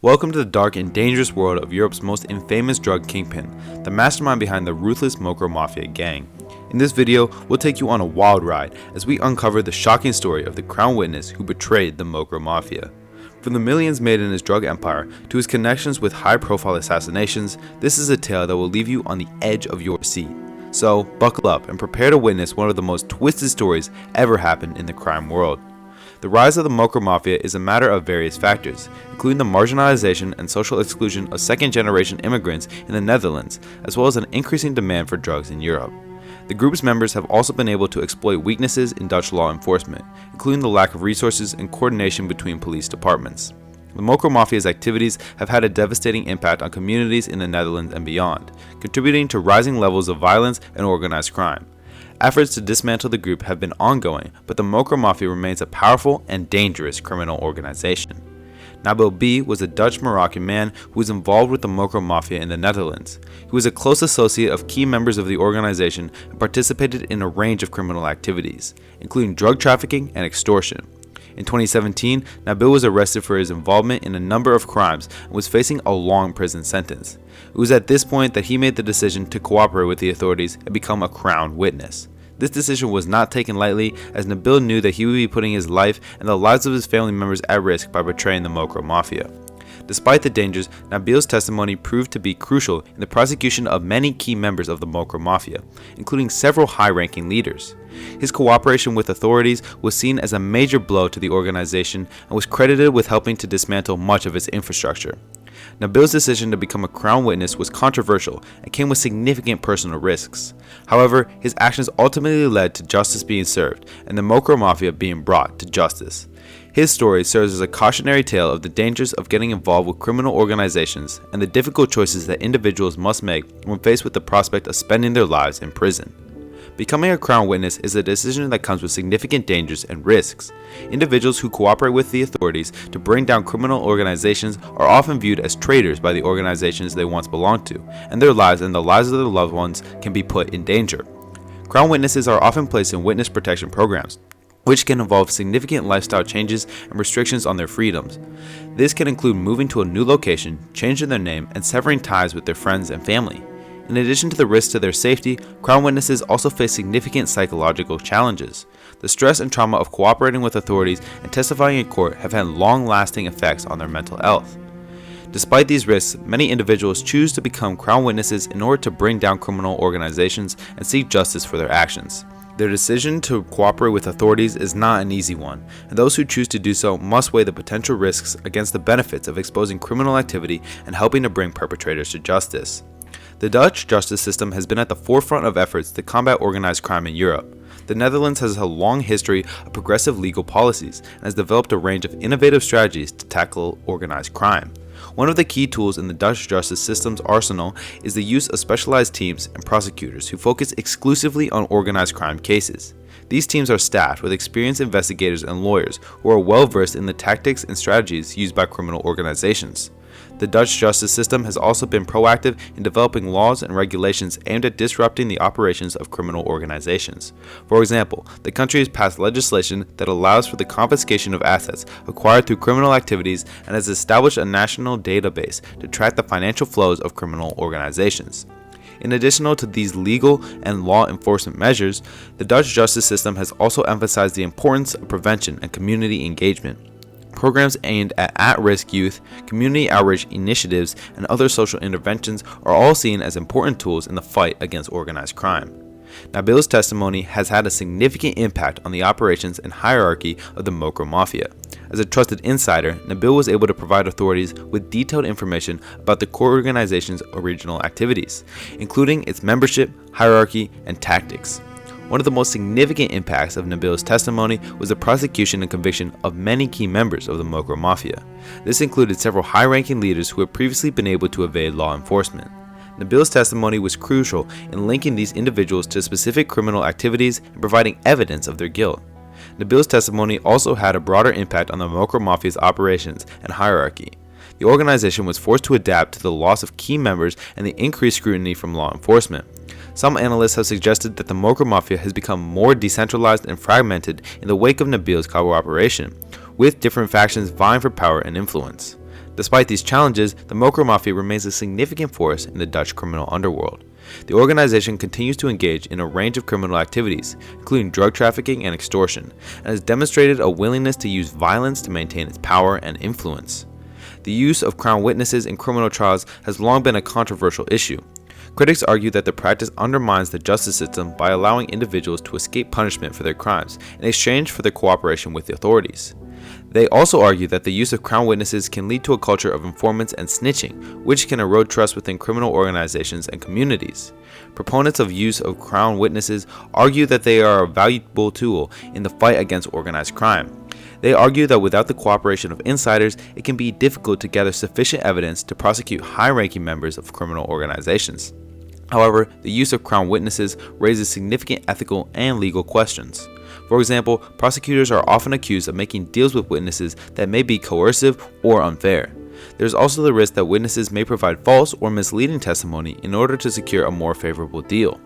Welcome to the dark and dangerous world of Europe's most infamous drug kingpin, the mastermind behind the ruthless Mocro Mafia gang. In this video, we'll take you on a wild ride as we uncover the shocking story of the crown witness who betrayed the Mocro Mafia. From the millions made in his drug empire to his connections with high-profile assassinations, this is a tale that will leave you on the edge of your seat. So, buckle up and prepare to witness one of the most twisted stories ever happened in the crime world. The rise of the Mocro Mafia is a matter of various factors, including the marginalization and social exclusion of second-generation immigrants in the Netherlands, as well as an increasing demand for drugs in Europe. The group's members have also been able to exploit weaknesses in Dutch law enforcement, including the lack of resources and coordination between police departments. The Mocro Mafia's activities have had a devastating impact on communities in the Netherlands and beyond, contributing to rising levels of violence and organized crime. Efforts to dismantle the group have been ongoing, but the Mocro Mafia remains a powerful and dangerous criminal organization. Nabil B was a Dutch-Moroccan man who was involved with the Mocro Mafia in the Netherlands. He was a close associate of key members of the organization and participated in a range of criminal activities, including drug trafficking and extortion. In 2017, Nabil was arrested for his involvement in a number of crimes and was facing a long prison sentence. It was at this point that he made the decision to cooperate with the authorities and become a crown witness. This decision was not taken lightly, as Nabil knew that he would be putting his life and the lives of his family members at risk by betraying the Mocro Mafia. Despite the dangers, Nabil's testimony proved to be crucial in the prosecution of many key members of the Mocro Mafia, including several high-ranking leaders. His cooperation with authorities was seen as a major blow to the organization and was credited with helping to dismantle much of its infrastructure. Nabil's decision to become a crown witness was controversial and came with significant personal risks. However, his actions ultimately led to justice being served and the Mocro Mafia being brought to justice. His story serves as a cautionary tale of the dangers of getting involved with criminal organizations and the difficult choices that individuals must make when faced with the prospect of spending their lives in prison. Becoming a crown witness is a decision that comes with significant dangers and risks. Individuals who cooperate with the authorities to bring down criminal organizations are often viewed as traitors by the organizations they once belonged to, and their lives and the lives of their loved ones can be put in danger. Crown witnesses are often placed in witness protection programs, which can involve significant lifestyle changes and restrictions on their freedoms. This can include moving to a new location, changing their name, and severing ties with their friends and family. In addition to the risk to their safety, crown witnesses also face significant psychological challenges. The stress and trauma of cooperating with authorities and testifying in court have had long-lasting effects on their mental health. Despite these risks, many individuals choose to become crown witnesses in order to bring down criminal organizations and seek justice for their actions. Their decision to cooperate with authorities is not an easy one, and those who choose to do so must weigh the potential risks against the benefits of exposing criminal activity and helping to bring perpetrators to justice. The Dutch justice system has been at the forefront of efforts to combat organized crime in Europe. The Netherlands has a long history of progressive legal policies and has developed a range of innovative strategies to tackle organized crime. One of the key tools in the Dutch justice system's arsenal is the use of specialized teams and prosecutors who focus exclusively on organized crime cases. These teams are staffed with experienced investigators and lawyers who are well versed in the tactics and strategies used by criminal organizations. The Dutch justice system has also been proactive in developing laws and regulations aimed at disrupting the operations of criminal organizations. For example, the country has passed legislation that allows for the confiscation of assets acquired through criminal activities and has established a national database to track the financial flows of criminal organizations. In addition to these legal and law enforcement measures, the Dutch justice system has also emphasized the importance of prevention and community engagement. Programs aimed at-risk youth, community outreach initiatives, and other social interventions are all seen as important tools in the fight against organized crime. Nabil's testimony has had a significant impact on the operations and hierarchy of the Mocro Mafia. As a trusted insider, Nabil was able to provide authorities with detailed information about the core organization's original activities, including its membership, hierarchy, and tactics. One of the most significant impacts of Nabil's testimony was the prosecution and conviction of many key members of the Mocro Mafia. This included several high-ranking leaders who had previously been able to evade law enforcement. Nabil's testimony was crucial in linking these individuals to specific criminal activities and providing evidence of their guilt. Nabil's testimony also had a broader impact on the Mocro Mafia's operations and hierarchy. The organization was forced to adapt to the loss of key members and the increased scrutiny from law enforcement. Some analysts have suggested that the Mocro Mafia has become more decentralized and fragmented in the wake of Nabil's cooperation, with different factions vying for power and influence. Despite these challenges, the Mocro Mafia remains a significant force in the Dutch criminal underworld. The organization continues to engage in a range of criminal activities, including drug trafficking and extortion, and has demonstrated a willingness to use violence to maintain its power and influence. The use of crown witnesses in criminal trials has long been a controversial issue. Critics argue that the practice undermines the justice system by allowing individuals to escape punishment for their crimes in exchange for their cooperation with the authorities. They also argue that the use of crown witnesses can lead to a culture of informants and snitching, which can erode trust within criminal organizations and communities. Proponents of use of crown witnesses argue that they are a valuable tool in the fight against organized crime. They argue that without the cooperation of insiders, it can be difficult to gather sufficient evidence to prosecute high-ranking members of criminal organizations. However, the use of crown witnesses raises significant ethical and legal questions. For example, prosecutors are often accused of making deals with witnesses that may be coercive or unfair. There is also the risk that witnesses may provide false or misleading testimony in order to secure a more favorable deal.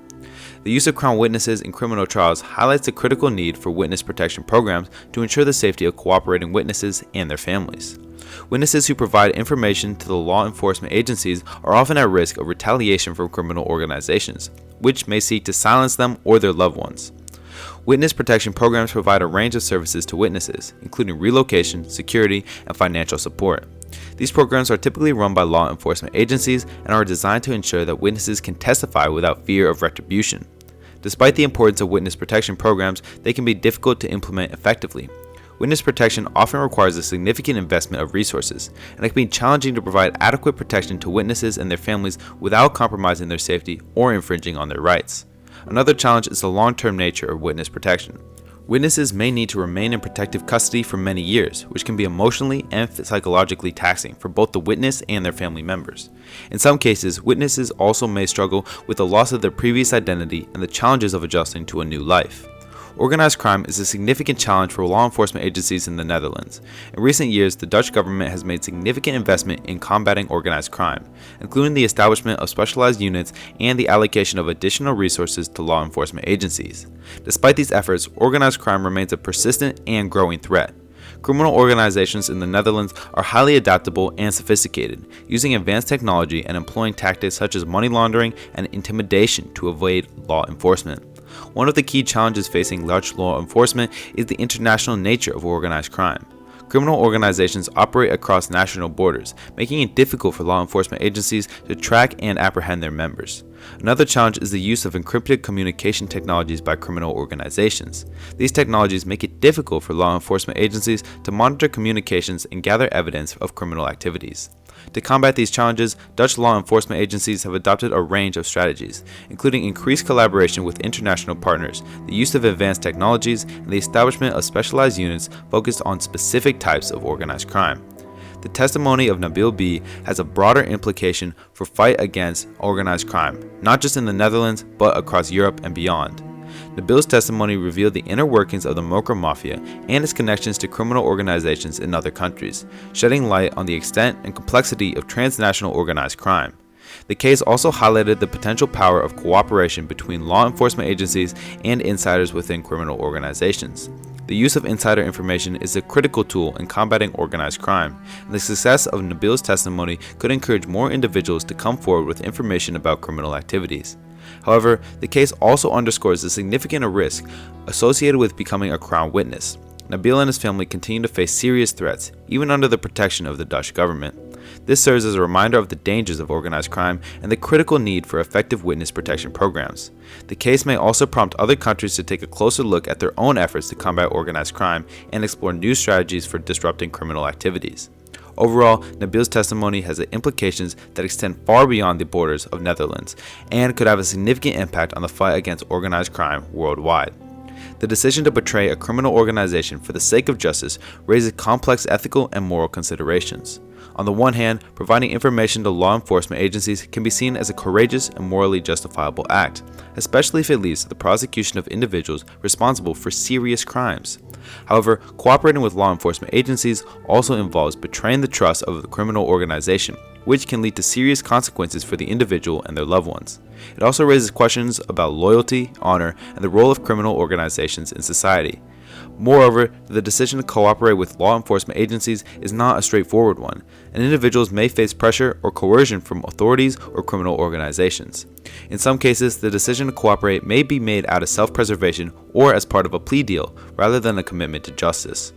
The use of crown witnesses in criminal trials highlights the critical need for witness protection programs to ensure the safety of cooperating witnesses and their families. Witnesses who provide information to the law enforcement agencies are often at risk of retaliation from criminal organizations, which may seek to silence them or their loved ones. Witness protection programs provide a range of services to witnesses, including relocation, security, and financial support. These programs are typically run by law enforcement agencies and are designed to ensure that witnesses can testify without fear of retribution. Despite the importance of witness protection programs, they can be difficult to implement effectively. Witness protection often requires a significant investment of resources, and it can be challenging to provide adequate protection to witnesses and their families without compromising their safety or infringing on their rights. Another challenge is the long-term nature of witness protection. Witnesses may need to remain in protective custody for many years, which can be emotionally and psychologically taxing for both the witness and their family members. In some cases, witnesses also may struggle with the loss of their previous identity and the challenges of adjusting to a new life. Organized crime is a significant challenge for law enforcement agencies in the Netherlands. In recent years, the Dutch government has made significant investment in combating organized crime, including the establishment of specialized units and the allocation of additional resources to law enforcement agencies. Despite these efforts, organized crime remains a persistent and growing threat. Criminal organizations in the Netherlands are highly adaptable and sophisticated, using advanced technology and employing tactics such as money laundering and intimidation to evade law enforcement. One of the key challenges facing Dutch law enforcement is the international nature of organized crime. Criminal organizations operate across national borders, making it difficult for law enforcement agencies to track and apprehend their members. Another challenge is the use of encrypted communication technologies by criminal organizations. These technologies make it difficult for law enforcement agencies to monitor communications and gather evidence of criminal activities. To combat these challenges, Dutch law enforcement agencies have adopted a range of strategies, including increased collaboration with international partners, the use of advanced technologies, and the establishment of specialized units focused on specific types of organized crime. The testimony of Nabil B. has a broader implication for fight against organized crime, not just in the Netherlands, but across Europe and beyond. Nabil's testimony revealed the inner workings of the Mocro Mafia and its connections to criminal organizations in other countries, shedding light on the extent and complexity of transnational organized crime. The case also highlighted the potential power of cooperation between law enforcement agencies and insiders within criminal organizations. The use of insider information is a critical tool in combating organized crime, and the success of Nabil's testimony could encourage more individuals to come forward with information about criminal activities. However, the case also underscores the significant risk associated with becoming a crown witness. Nabil and his family continue to face serious threats, even under the protection of the Dutch government. This serves as a reminder of the dangers of organized crime and the critical need for effective witness protection programs. The case may also prompt other countries to take a closer look at their own efforts to combat organized crime and explore new strategies for disrupting criminal activities. Overall, Nabil's testimony has implications that extend far beyond the borders of Netherlands and could have a significant impact on the fight against organized crime worldwide. The decision to betray a criminal organization for the sake of justice raises complex ethical and moral considerations. On the one hand, providing information to law enforcement agencies can be seen as a courageous and morally justifiable act, especially if it leads to the prosecution of individuals responsible for serious crimes. However, cooperating with law enforcement agencies also involves betraying the trust of the criminal organization, which can lead to serious consequences for the individual and their loved ones. It also raises questions about loyalty, honor, and the role of criminal organizations in society. Moreover, the decision to cooperate with law enforcement agencies is not a straightforward one, and individuals may face pressure or coercion from authorities or criminal organizations. In some cases, the decision to cooperate may be made out of self-preservation or as part of a plea deal, rather than a commitment to justice.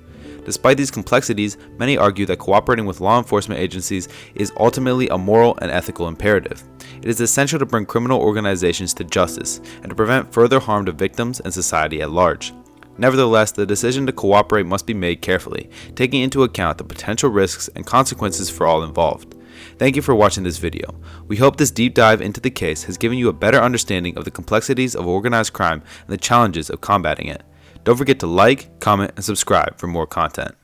Despite these complexities, many argue that cooperating with law enforcement agencies is ultimately a moral and ethical imperative. It is essential to bring criminal organizations to justice and to prevent further harm to victims and society at large. Nevertheless, the decision to cooperate must be made carefully, taking into account the potential risks and consequences for all involved. Thank you for watching this video. We hope this deep dive into the case has given you a better understanding of the complexities of organized crime and the challenges of combating it. Don't forget to like, comment, and subscribe for more content.